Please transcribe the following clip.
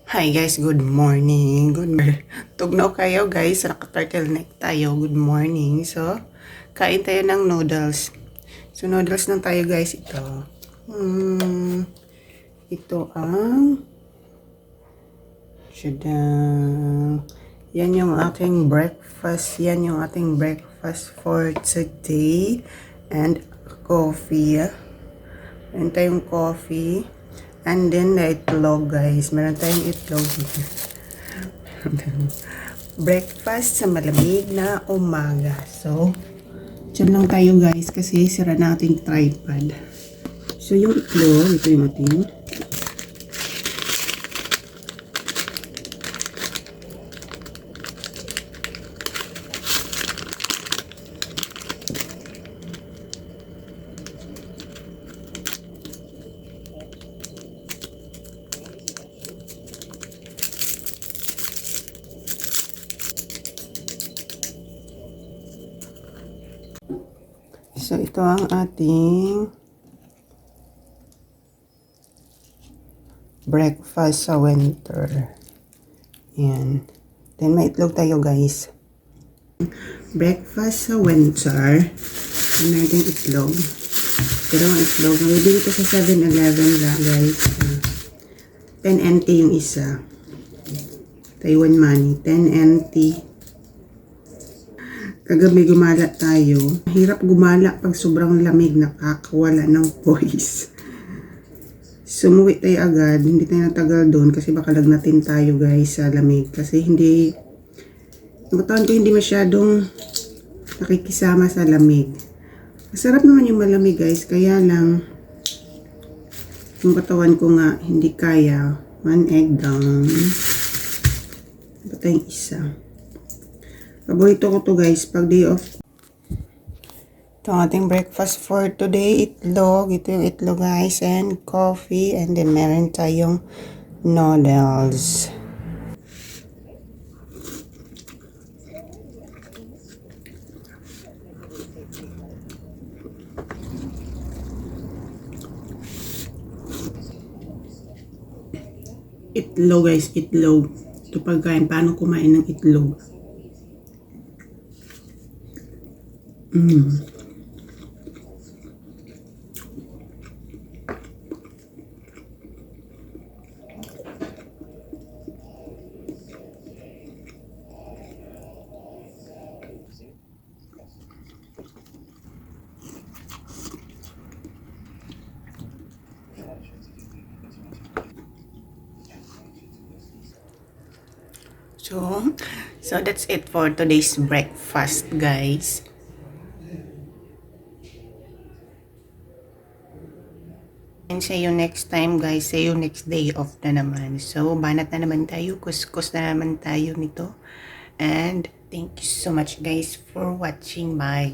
Hi guys, good morning. Tugnaw kayo guys, naka-turtleneck tayo. Good morning. So, kain tayo ng noodles. So, noodles lang tayo guys. Ito ang Shadang. Yan yung aking breakfast. Yan yung ating breakfast for today. And coffee. Meron tayong coffee. And then the itlog guys. Meron tayong itlog. Breakfast sa malamig na umaga. So, dyan lang tayo guys kasi sira na ating tripod. So, yung itlog, ito yung ating So, ito ang ating breakfast sa winter. Yan. Then, may itlog tayo, guys. Breakfast sa winter. Meron tayong itlog. Pero ang itlog, nabibili ko sa 7-Eleven lang, guys. 10 NT yung isa. Taiwan money. 10 NT. Kagabi gumala tayo. Hirap gumala pag sobrang lamig, nakakawala ng voice. Sumuwi tayo agad, hindi tayo natagal doon kasi baka lagnatin tayo guys sa lamig. Kasi hindi, ang katawan ko hindi masyadong nakikisama sa lamig. Masarap naman yung malamig guys, kaya lang yung katawan ko nga hindi kaya. 1 egg down. Ito tayong isa. Paborito ko to guys, pag day off. Ito ang ating breakfast for today. Itlog. Ito yung itlog guys. And coffee. And then meron tayong noodles. Itlog guys, itlog. Ito pagkain. Paano kumain ng itlog? So that's it for today's breakfast, guys. And see you next time, guys. See you next day off na naman. So, banat na naman tayo. Kuskus na naman tayo nito. And thank you so much, guys, for watching. Bye.